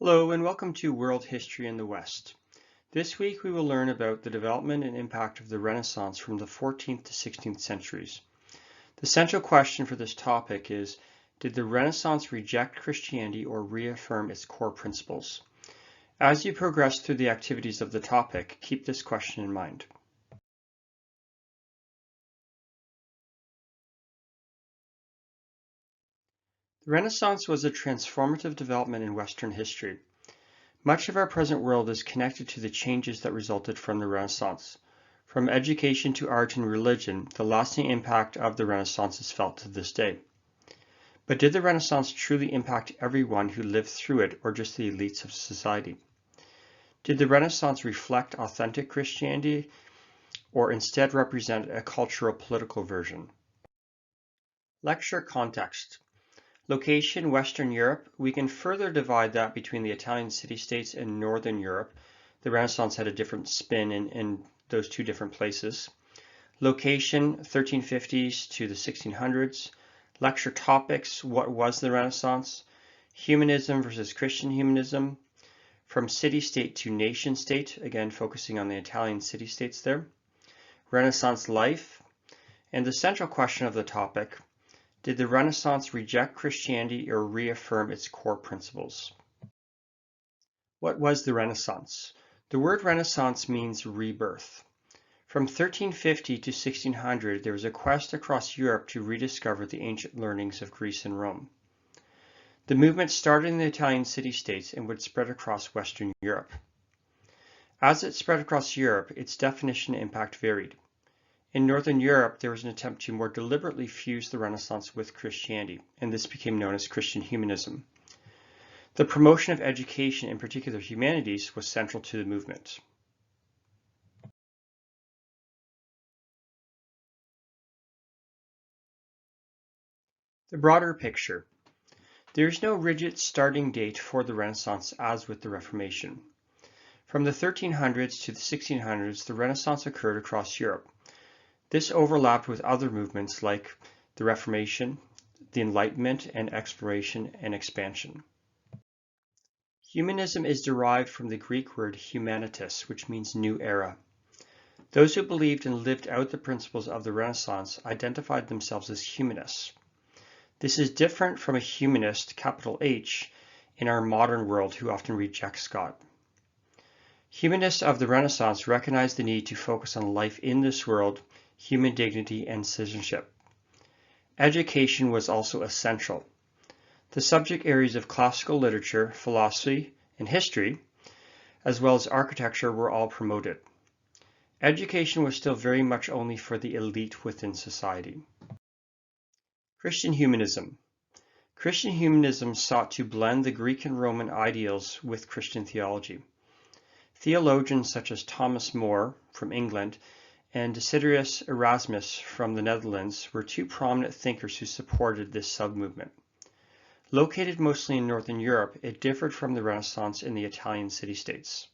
Hello and welcome to World History in the West. This week we will learn about the development and impact of the Renaissance from the 14th to 16th centuries. The central question for this topic is, did the Renaissance reject Christianity or reaffirm its core principles? As you progress through the activities of the topic, keep this question in mind. The Renaissance was a transformative development in Western history. Much of our present world is connected to the changes that resulted from the Renaissance. From education to art and religion, the lasting impact of the Renaissance is felt to this day. But did the Renaissance truly impact everyone who lived through it, or just the elites of society? Did the Renaissance reflect authentic Christianity, or instead represent a cultural political version? Lecture context. Location, Western Europe. We can further divide that between the Italian city-states and Northern Europe. The Renaissance had a different spin in those two different places. Location, 1350s to the 1600s. Lecture topics, what was the Renaissance? Humanism versus Christian humanism. From city-state to nation-state, again focusing on the Italian city-states there. Renaissance life. And the central question of the topic, did the Renaissance reject Christianity or reaffirm its core principles? What was the Renaissance? The word Renaissance means rebirth. From 1350 to 1600, there was a quest across Europe to rediscover the ancient learnings of Greece and Rome. The movement started in the Italian city-states and would spread across Western Europe. As it spread across Europe, its definition and impact varied. In Northern Europe, there was an attempt to more deliberately fuse the Renaissance with Christianity, and this became known as Christian humanism. The promotion of education, in particular humanities, was central to the movement. The broader picture. There is no rigid starting date for the Renaissance as with the Reformation. From the 1300s to the 1600s, the Renaissance occurred across Europe. This overlapped with other movements like the Reformation, the Enlightenment, and exploration and expansion. Humanism is derived from the Greek word humanitas, which means new era. Those who believed and lived out the principles of the Renaissance identified themselves as humanists. This is different from a humanist, capital H, in our modern world who often rejects God. Humanists of the Renaissance recognized the need to focus on life in this world, human dignity, and citizenship. Education was also essential. The subject areas of classical literature, philosophy, and history, as well as architecture, were all promoted. Education was still very much only for the elite within society. Christian humanism. Christian humanism sought to blend the Greek and Roman ideals with Christian theology. Theologians such as Thomas More from England and Desiderius Erasmus from the Netherlands were two prominent thinkers who supported this sub-movement. Located mostly in Northern Europe, it differed from the Renaissance in the Italian city-states.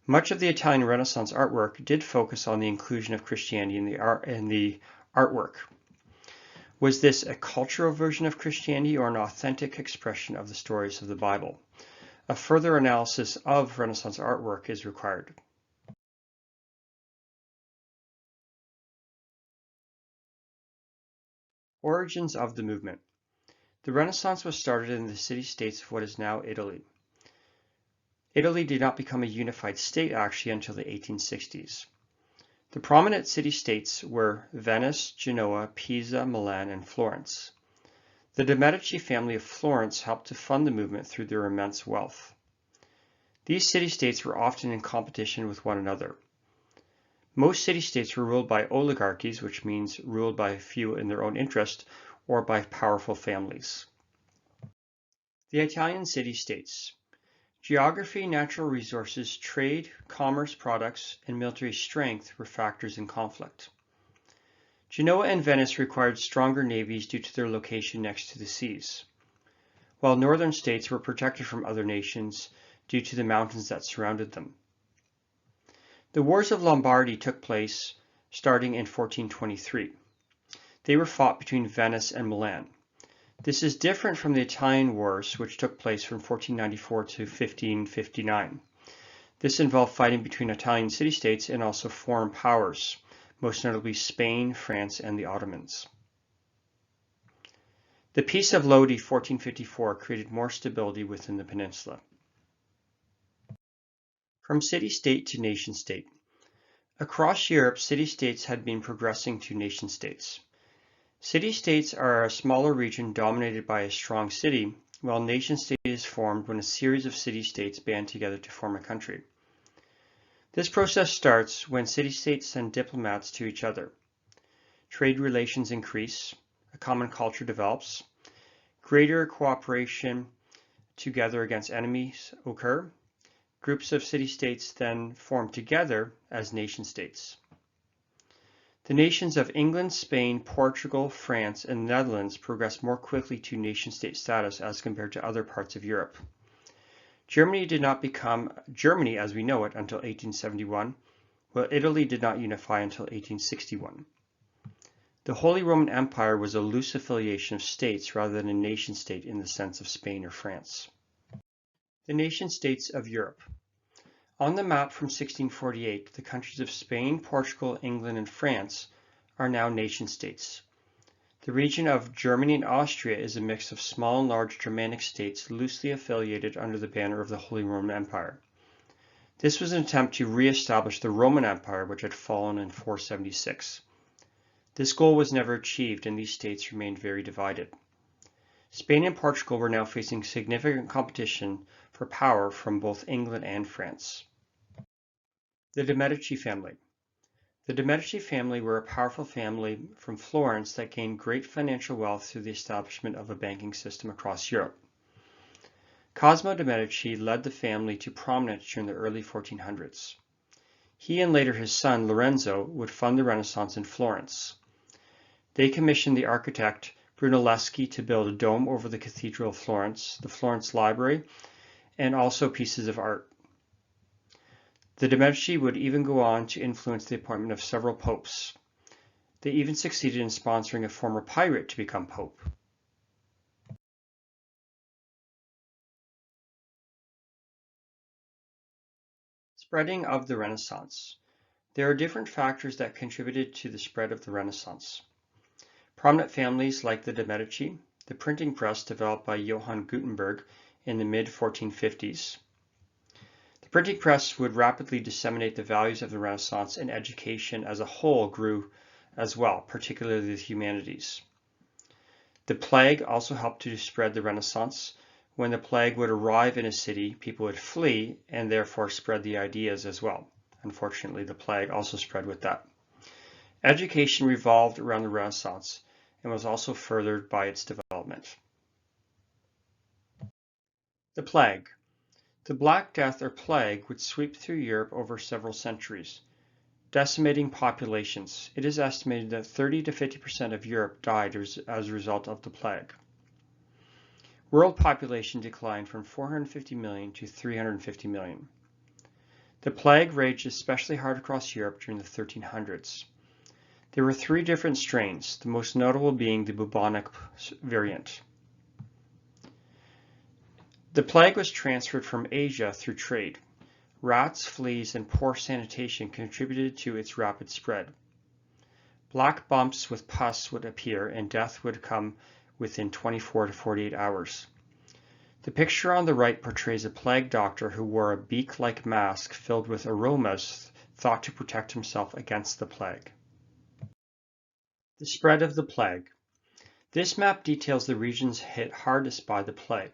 Much of the Italian Renaissance artwork did focus on the inclusion of Christianity in the artwork. Was this a cultural version of Christianity or an authentic expression of the stories of the Bible? A further analysis of Renaissance artwork is required. Origins of the movement. The Renaissance was started in the city-states of what is now Italy. Italy did not become a unified state actually until the 1860s. The prominent city-states were Venice, Genoa, Pisa, Milan, and Florence. The de' Medici family of Florence helped to fund the movement through their immense wealth. These city-states were often in competition with one another. Most city-states were ruled by oligarchies, which means ruled by a few in their own interest, or by powerful families. The Italian city-states. Geography, natural resources, trade, commerce products, and military strength were factors in conflict. Genoa and Venice required stronger navies due to their location next to the seas, while northern states were protected from other nations due to the mountains that surrounded them. The Wars of Lombardy took place starting in 1423. They were fought between Venice and Milan. This is different from the Italian Wars, which took place from 1494 to 1559. This involved fighting between Italian city-states and also foreign powers, most notably Spain, France, and the Ottomans. The Peace of Lodi 1454 created more stability within the peninsula. From city-state to nation-state. Across Europe, city-states had been progressing to nation-states. City-states are a smaller region dominated by a strong city, while nation-state is formed when a series of city-states band together to form a country. This process starts when city-states send diplomats to each other. Trade relations increase, a common culture develops, greater cooperation together against enemies occur. Groups of city-states then form together as nation-states. The nations of England, Spain, Portugal, France, and the Netherlands progressed more quickly to nation-state status as compared to other parts of Europe. Germany did not become Germany as we know it until 1871, while Italy did not unify until 1861. The Holy Roman Empire was a loose affiliation of states rather than a nation-state in the sense of Spain or France. The nation-states of Europe. On the map from 1648, the countries of Spain, Portugal, England, and France are now nation-states. The region of Germany and Austria is a mix of small and large Germanic states loosely affiliated under the banner of the Holy Roman Empire. This was an attempt to re-establish the Roman Empire, which had fallen in 476. This goal was never achieved, and these states remained very divided. Spain and Portugal were now facing significant competition for power from both England and France. The de' Medici family. The de' Medici family were a powerful family from Florence that gained great financial wealth through the establishment of a banking system across Europe. Cosimo de' Medici led the family to prominence during the early 1400s. He and later his son Lorenzo would fund the Renaissance in Florence. They commissioned the architect Brunelleschi to build a dome over the Cathedral of Florence, the Florence Library, and also pieces of art. The de' Medici would even go on to influence the appointment of several popes. They even succeeded in sponsoring a former pirate to become pope. Spreading of the Renaissance. There are different factors that contributed to the spread of the Renaissance. Prominent families like the de' Medici, the printing press developed by Johann Gutenberg in the mid-1450s. The printing press would rapidly disseminate the values of the Renaissance, and education as a whole grew as well, particularly the humanities. The plague also helped to spread the Renaissance. When the plague would arrive in a city, people would flee and therefore spread the ideas as well. Unfortunately, the plague also spread with that. Education revolved around the Renaissance and was also furthered by its development. The plague. The Black Death or plague would sweep through Europe over several centuries, decimating populations. It is estimated that 30 to 50% of Europe died as a result of the plague. World population declined from 450 million to 350 million. The plague raged especially hard across Europe during the 1300s. There were 3 different strains, the most notable being the bubonic variant. The plague was transferred from Asia through trade. Rats, fleas, and poor sanitation contributed to its rapid spread. Black bumps with pus would appear, and death would come within 24 to 48 hours. The picture on the right portrays a plague doctor who wore a beak-like mask filled with aromas thought to protect himself against the plague. The spread of the plague. This map details the regions hit hardest by the plague.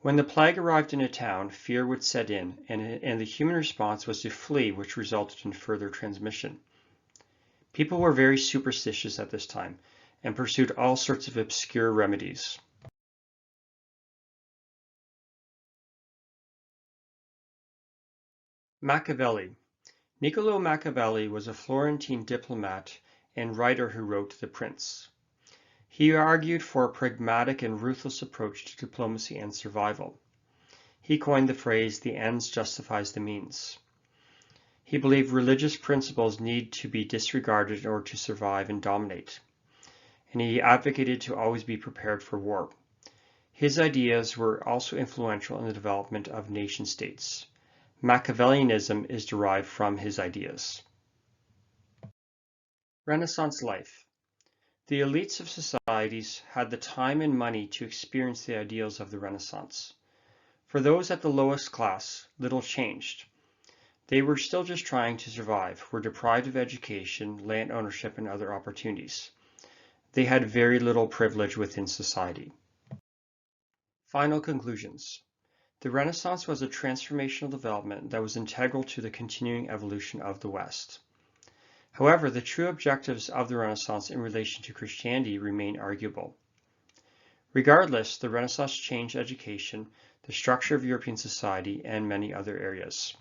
When the plague arrived in a town, fear would set in, and the human response was to flee, which resulted in further transmission. People were very superstitious at this time and pursued all sorts of obscure remedies. Machiavelli. Niccolò Machiavelli was a Florentine diplomat and writer who wrote The Prince. He argued for a pragmatic and ruthless approach to diplomacy and survival. He coined the phrase, "the ends justifies the means." He believed religious principles need to be disregarded in order to survive and dominate. and he advocated to always be prepared for war. His ideas were also influential in the development of nation-states. Machiavellianism is derived from his ideas. Renaissance life. The elites of societies had the time and money to experience the ideals of the Renaissance. For those at the lowest class, little changed. They were still just trying to survive, were deprived of education, land ownership, and other opportunities. They had very little privilege within society. Final conclusions. The Renaissance was a transformational development that was integral to the continuing evolution of the West. However, the true objectives of the Renaissance in relation to Christianity remain arguable. Regardless, the Renaissance changed education, the structure of European society, and many other areas.